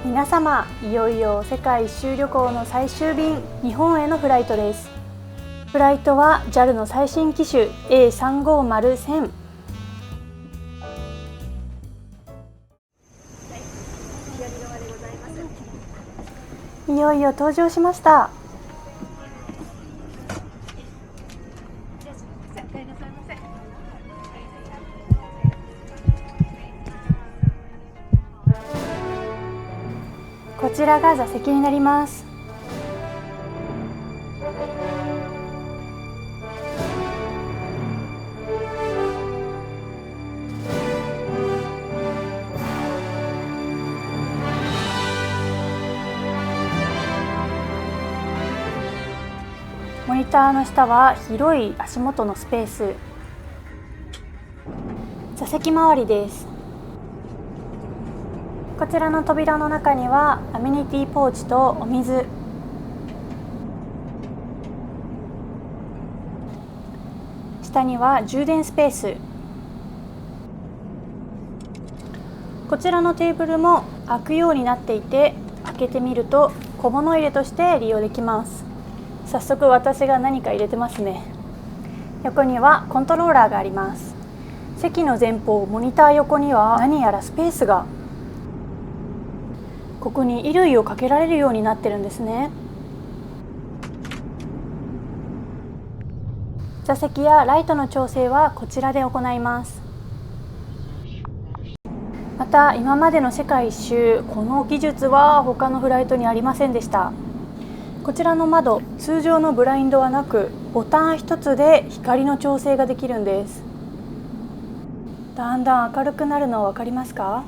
皆様、いよいよ世界一周旅行の最終便、日本へのフライトです。フライトは JAL の最新機種 A350-1000。いよいよ登場しました。こちらが座席になります。モニターの下は広い足元のスペース。座席周りです。こちらの扉の中にはアメニティポーチとお水、下には充電スペース。こちらのテーブルも開くようになっていて、開けてみると小物入れとして利用できます。早速私が何か入れてますね。横にはコントローラーがあります。席の前方モニター横には何やらスペースが。ここに衣類をかけられるようになってるんですね。座席やライトの調整はこちらで行います。また今までの世界一周、この技術は他のフライトにありませんでした。こちらの窓、通常のブラインドはなく、ボタン一つで光の調整ができるんです。だんだん明るくなるの分かりますか？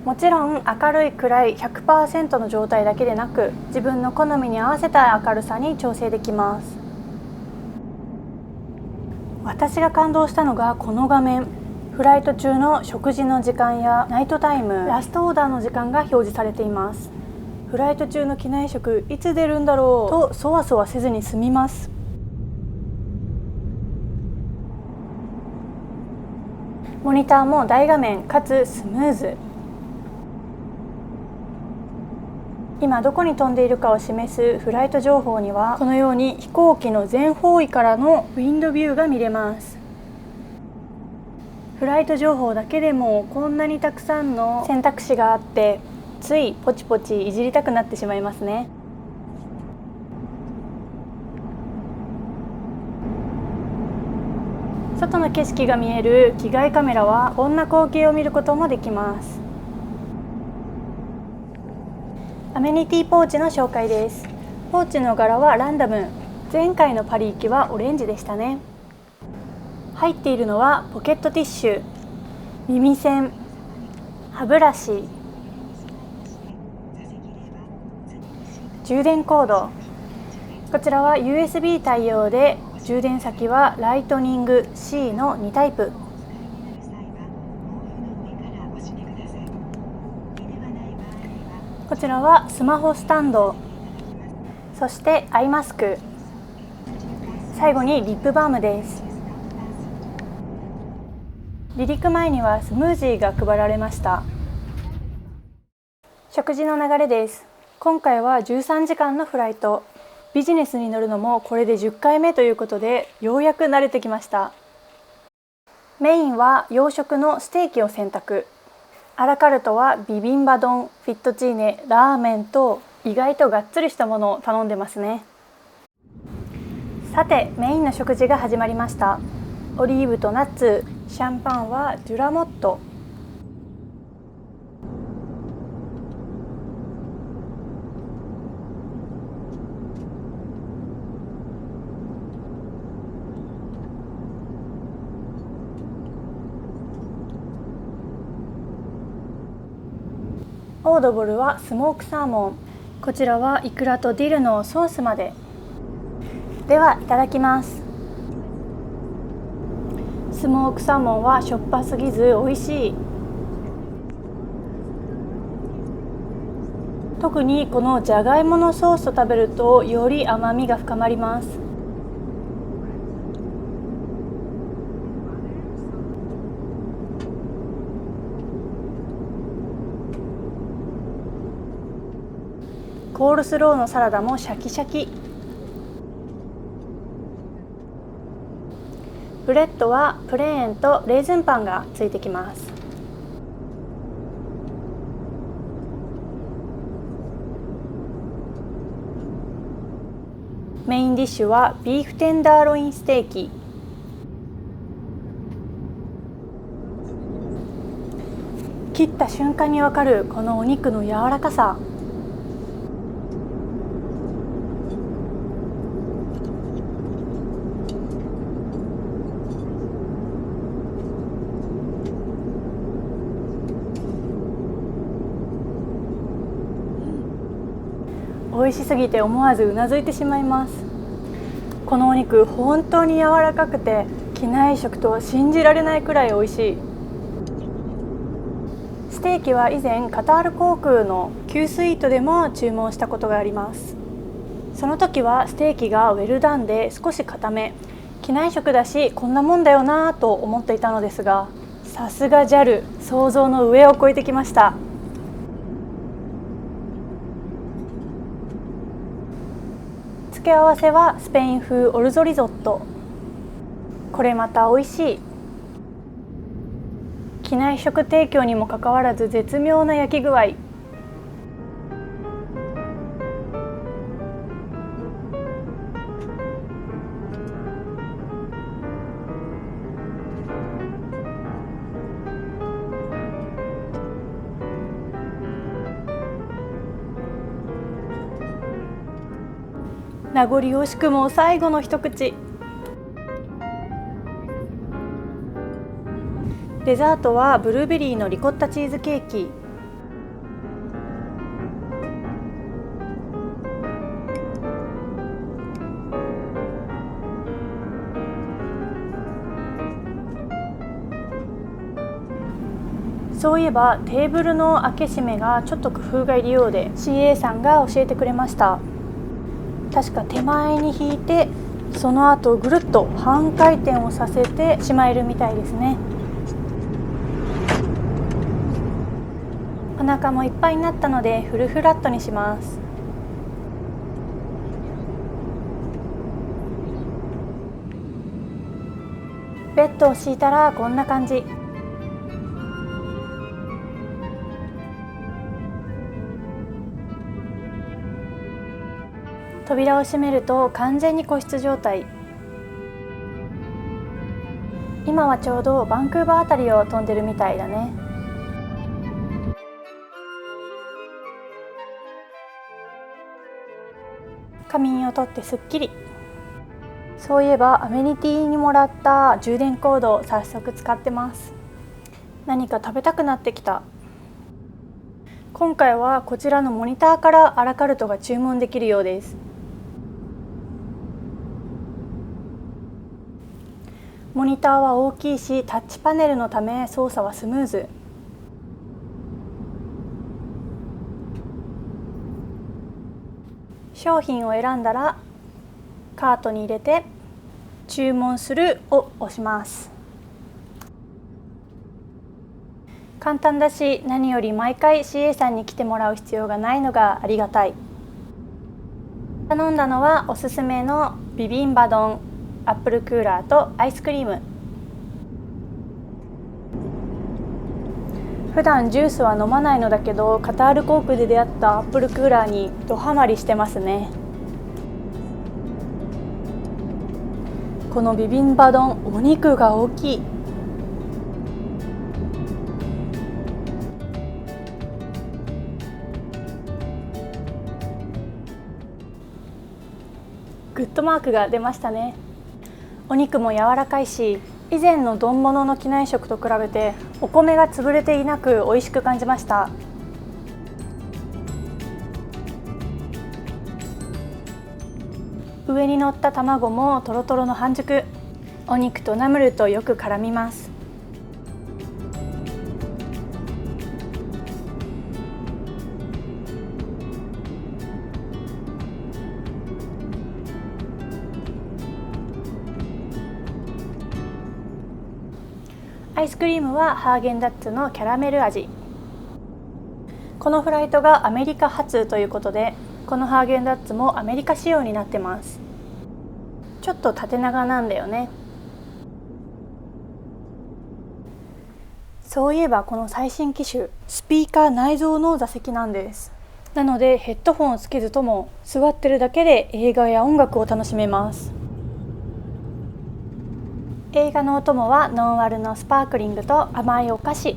もちろん明るい暗い 100% の状態だけでなく、自分の好みに合わせた明るさに調整できます。私が感動したのがこの画面。フライト中の食事の時間やナイトタイム、ラストオーダーの時間が表示されています。フライト中の機内食いつ出るんだろうとそわそわせずに済みます。モニターも大画面かつスムーズ。今どこに飛んでいるかを示すフライト情報には、このように飛行機の全方位からのウィンドビューが見れます。フライト情報だけでもこんなにたくさんの選択肢があって、ついポチポチいじりたくなってしまいますね。外の景色が見える機外カメラはこんな光景を見ることもできます。アメニティポーチの紹介です。ポーチの柄はランダム。前回のパリ行きはオレンジでしたね。入っているのはポケットティッシュ、耳栓、歯ブラシ、充電コード。こちらは USB 対応で、充電先はライトニング C の2タイプ。こちらはスマホスタンド、そしてアイマスク、最後にリップバームです。離陸前にはスムージーが配られました。食事の流れです。今回は13時間のフライト。ビジネスに乗るのもこれで10回目ということで、ようやく慣れてきました。メインは洋食のステーキを選択。アラカルトはビビンバ丼、フィットチーネ、ラーメンと意外とがっつりしたものを頼んでますね。さて、メインの食事が始まりました。オリーブとナッツ、シャンパンはデュラモット。オードボルはスモークサーモン。こちらはイクラとディルのソースまで。ではいただきます。スモークサーモンはしょっぱすぎず美味しい。特にこのじゃがいものソースと食べるとより甘みが深まります。コールスローのサラダもシャキシャキ。ブレッドはプレーンとレーズンパンがついてきます。メインディッシュはビーフテンダーロインステーキ。切った瞬間にわかるこのお肉の柔らかさ。美味しすぎて思わずうなずいてしまいます。このお肉本当に柔らかくて、機内食とは信じられないくらい美味しい。ステーキは以前カタール航空のQスイートでも注文したことがあります。その時はステーキがウェルダンで少し固め、機内食だしこんなもんだよなぁと思っていたのですが、さすが JAL、 想像の上を超えてきました。付け合わせはスペイン風オルゾリゾット。これまた美味しい。機内食提供にもかかわらず絶妙な焼き具合。名残惜しくも最後の一口。デザートはブルーベリーのリコッタチーズケーキ。そういえばテーブルの開け閉めがちょっと工夫がいるようで、 CA さんが教えてくれました。確か手前に引いて、その後ぐるっと半回転をさせてしまえるみたいですね。お腹もいっぱいになったのでフルフラットにします。ベッドを敷いたらこんな感じ。扉を閉めると完全に個室状態。今はちょうどバンクーバーあたりを飛んでるみたいだね。仮眠をとってすっきり。そういえばアメニティにもらった充電コードを早速使ってます。何か食べたくなってきた。今回はこちらのモニターからアラカルトが注文できるようです。モニターは大きいし、タッチパネルのため操作はスムーズ。商品を選んだらカートに入れて注文するを押します。簡単だし、何より毎回 CA さんに来てもらう必要がないのがありがたい。頼んだのはおすすめのビビンバ丼、アップルクーラーとアイスクリーム。普段ジュースは飲まないのだけど、カタール航空で出会ったアップルクーラーにドハマりしてますね。このビビンバ丼、お肉が大きい。グッドマークが出ましたね。お肉も柔らかいし、以前の丼物の機内食と比べてお米が潰れていなく美味しく感じました。上に乗った卵もトロトロの半熟。お肉とナムルとよく絡みます。アイスクリームはハーゲンダッツのキャラメル味。このフライトがアメリカ発ということで、このハーゲンダッツもアメリカ仕様になってます。ちょっと縦長なんだよね。そういえばこの最新機種、スピーカー内蔵の座席なんです。なのでヘッドホンをつけずとも座ってるだけで映画や音楽を楽しめます。映画のお供はノンアルのスパークリングと甘いお菓子。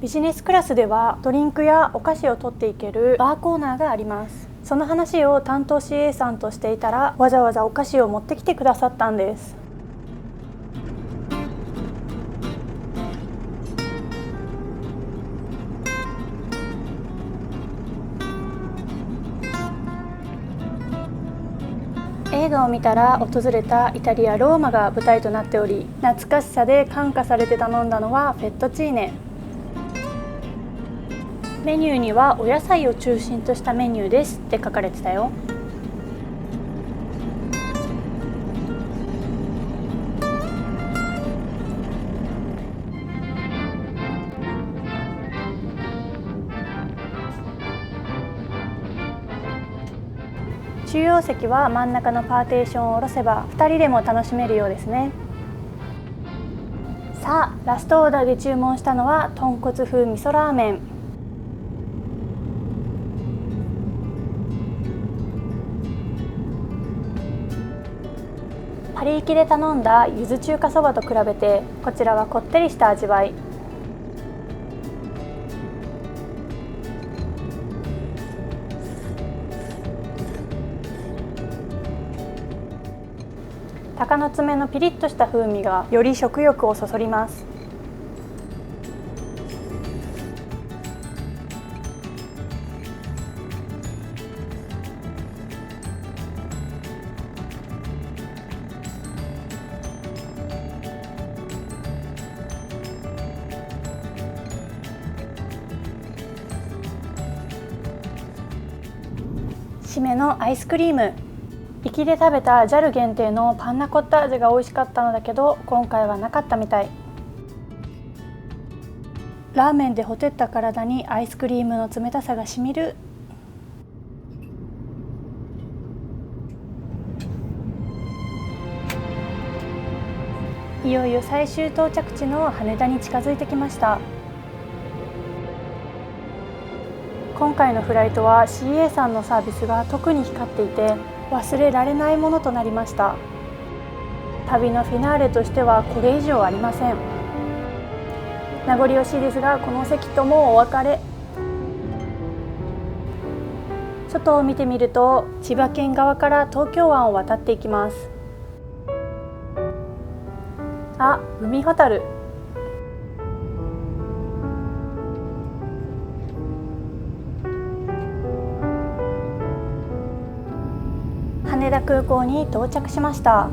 ビジネスクラスではドリンクやお菓子を取っていけるバーコーナーがあります。その話を担当 CA さんとしていたら、わざわざお菓子を持ってきてくださったんです。映画を見たら訪れたイタリア・ローマが舞台となっており、懐かしさで感化されて頼んだのはフェットチーネ。メニューにはお野菜を中心としたメニューですって書かれてたよ。中央席は真ん中のパーテーションを下ろせば2人でも楽しめるようですね。さあ、ラストオーダーで注文したのは豚骨風味噌ラーメン。パリ行きで頼んだゆず中華そばと比べて、こちらはこってりした味わい。鷹の爪のピリッとした風味がより食欲をそそります。締めのアイスクリーム。行きで食べた JAL 限定のパンナコッタ味が美味しかったのだけど、今回はなかったみたい。ラーメンでほてった体にアイスクリームの冷たさがしみる。いよいよ最終到着地の羽田に近づいてきました。今回のフライトは CA さんのサービスが特に光っていて、忘れられないものとなりました。旅のフィナーレとしてはこれ以上ありません。名残惜しいですが、この席ともお別れ。外を見てみると、千葉県側から東京湾を渡っていきます。あ、海ほたる。羽田空港に到着しました。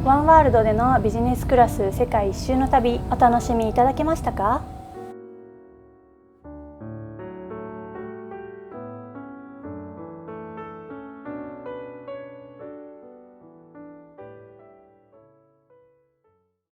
ワンワールドでのビジネスクラス世界一周の旅、お楽しみいただけましたか？